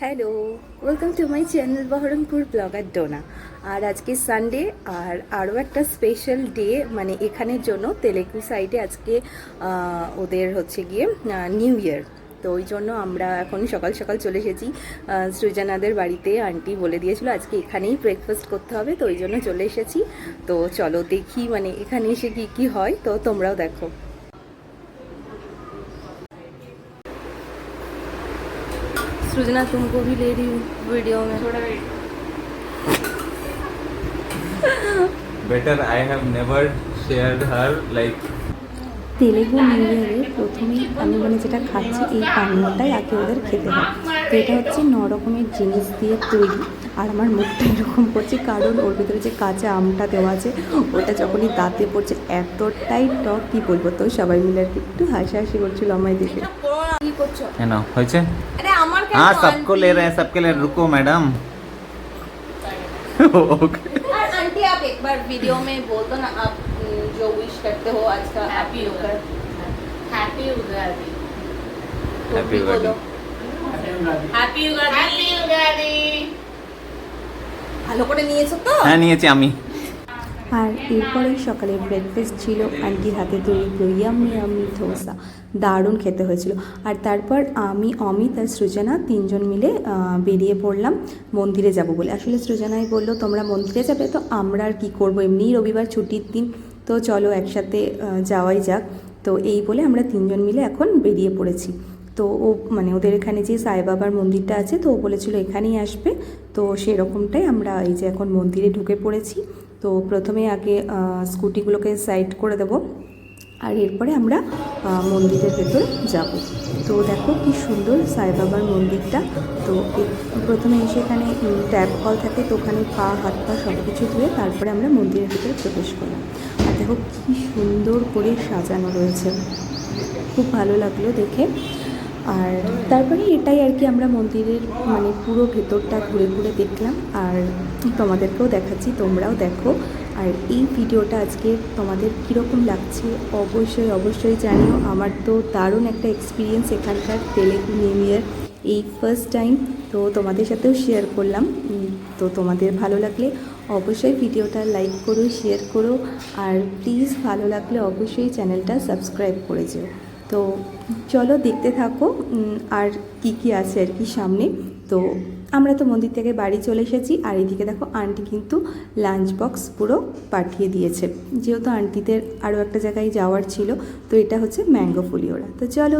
Hello, welcome to my channel Baharampur blogger Dona. আর আজকে Sunday আর আরও একটা স্পেশাল ডে, মানে এখানের জন্য তেলেগু সাইডে আজকে ওদের হচ্ছে গিয়ে নিউ ইয়ার। তো ওই জন্য আমরা এখন সকাল সকাল চলে এসেছি সৃজনাদের বাড়িতে। আন্টি বলে দিয়েছিল আজকে এখানেই ব্রেকফাস্ট করতে হবে, তো ওই জন্য চলে এসেছি। তো চলো দেখি মানে এখানে এসে কী কী হয়, তো তোমরাও দেখো। सृजना तुमको भी ले रही हूँ वीडियो में। Better I have never shared her like Telugu new ইয়ারে প্রথমেই আমি মানে যেটা খাচ্ছি এই পানীয়টাই আগে ওদের খেতে হয়। তো এটা হচ্ছে 9 রকমের জিনিস দিয়ে তৈরি। আর আমার মুখটা এরকম করছে কারণ ওর ভিতরে যে কাঁচা আমটা দেওয়া আছে ওটা যখনই দাঁতে পড়ছে এতটাই টক কী বলবো। তো সবাই মিলে আর কি একটু হাসাহাসি করছিল আমায় দেখে। কি করছো? है ना হয়েছে? আরে আমার কেন? हाँ सबको ले रहे हैं, सबके लिए रुको मैडम। आंटी आप एक बार वीडियो में बोल दो ना, आप जो विश करते हो आज का happy Ugadi. Happy Ugadi. Happy Ugadi. Happy Ugadi. Happy Ugadi. ভালো করে নিয়েছো তো? হ্যাঁ নিয়েছি আমি। আর এরপরেই সকালে ব্রেকফাস্ট ছিল আন্টির হাতে তৈরি ইয়াম্মি ইয়াম্মি ধোসা, দারুণ খেতে হয়েছিল। আর তারপর আমি, অমিত আর সৃজনা তিনজন মিলে বেরিয়ে পড়লাম মন্দিরে যাব বলে। আসলে সৃজনাই বললো তোমরা মন্দিরে যাবে, তো আমরা আর কী করবো, এমনিই রবিবার ছুটির দিন, তো চলো একসাথে যাওয়াই যাক। তো এই বলে আমরা তিনজন মিলে এখন বেরিয়ে পড়েছি। তো ও মানে ওদের এখানে যে সাই বাবার মন্দিরটা আছে, তো ও বলেছিল এখানেই আসবে, তো সেরকমটাই আমরা এই যে এখন মন্দিরে ঢুকে পড়েছি। তো প্রথমে আগে স্কুটিগুলোকে সাইড করে দেব, আর এরপরে আমরা মন্দিরের ভেতর যাব। তো দেখো কি সুন্দর সাই বাবার মন্দিরটা। তো প্রথমে এসে এখানে ট্যাপ কল থাকে, তো ওখানে পা হাত পা সব কিছু ধুয়ে তারপরে আমরা মন্দিরের ভেতরে প্রবেশ করলাম। আর দেখো কি সুন্দর করে সাজানো রয়েছে, খুব ভালো লাগলো দেখে। আর তারপরে এটাই আর কি আমরা মন্দিরের মানে পুরো ভেতরটা ঘুরে ঘুরে দেখলাম, আর তোমাদেরকেও দেখাচ্ছি, তোমরাও দেখো। আর এই ভিডিওটা আজকে তোমাদের কীরকম লাগছে অবশ্যই অবশ্যই জানিও। আমার তো দারুণ একটা এক্সপিরিয়েন্স এখানকার তেলেগু নিউ ইয়ার, এই ফার্স্ট টাইম, তো তোমাদের সাথেও শেয়ার করলাম। তো তোমাদের ভালো লাগলে অবশ্যই ভিডিওটা লাইক করো, শেয়ার করো, আর প্লিজ ভালো লাগলে অবশ্যই চ্যানেলটা সাবস্ক্রাইব করে যেও। তো চলো দেখতে থাকো আর কি কি আছে আর কি সামনে। তো আমরা তো মন্দির থেকে বাড়ি চলে এসেছি, আর এদিকে দেখো আন্টি কিন্তু লাঞ্চ বক্স পুরো পাঠিয়ে দিয়েছে, যেহেতু আন্টিদের আরও একটা জায়গায় যাওয়ার ছিল। তো এটা হচ্ছে ম্যাঙ্গো ফুলিওরা। তো চলো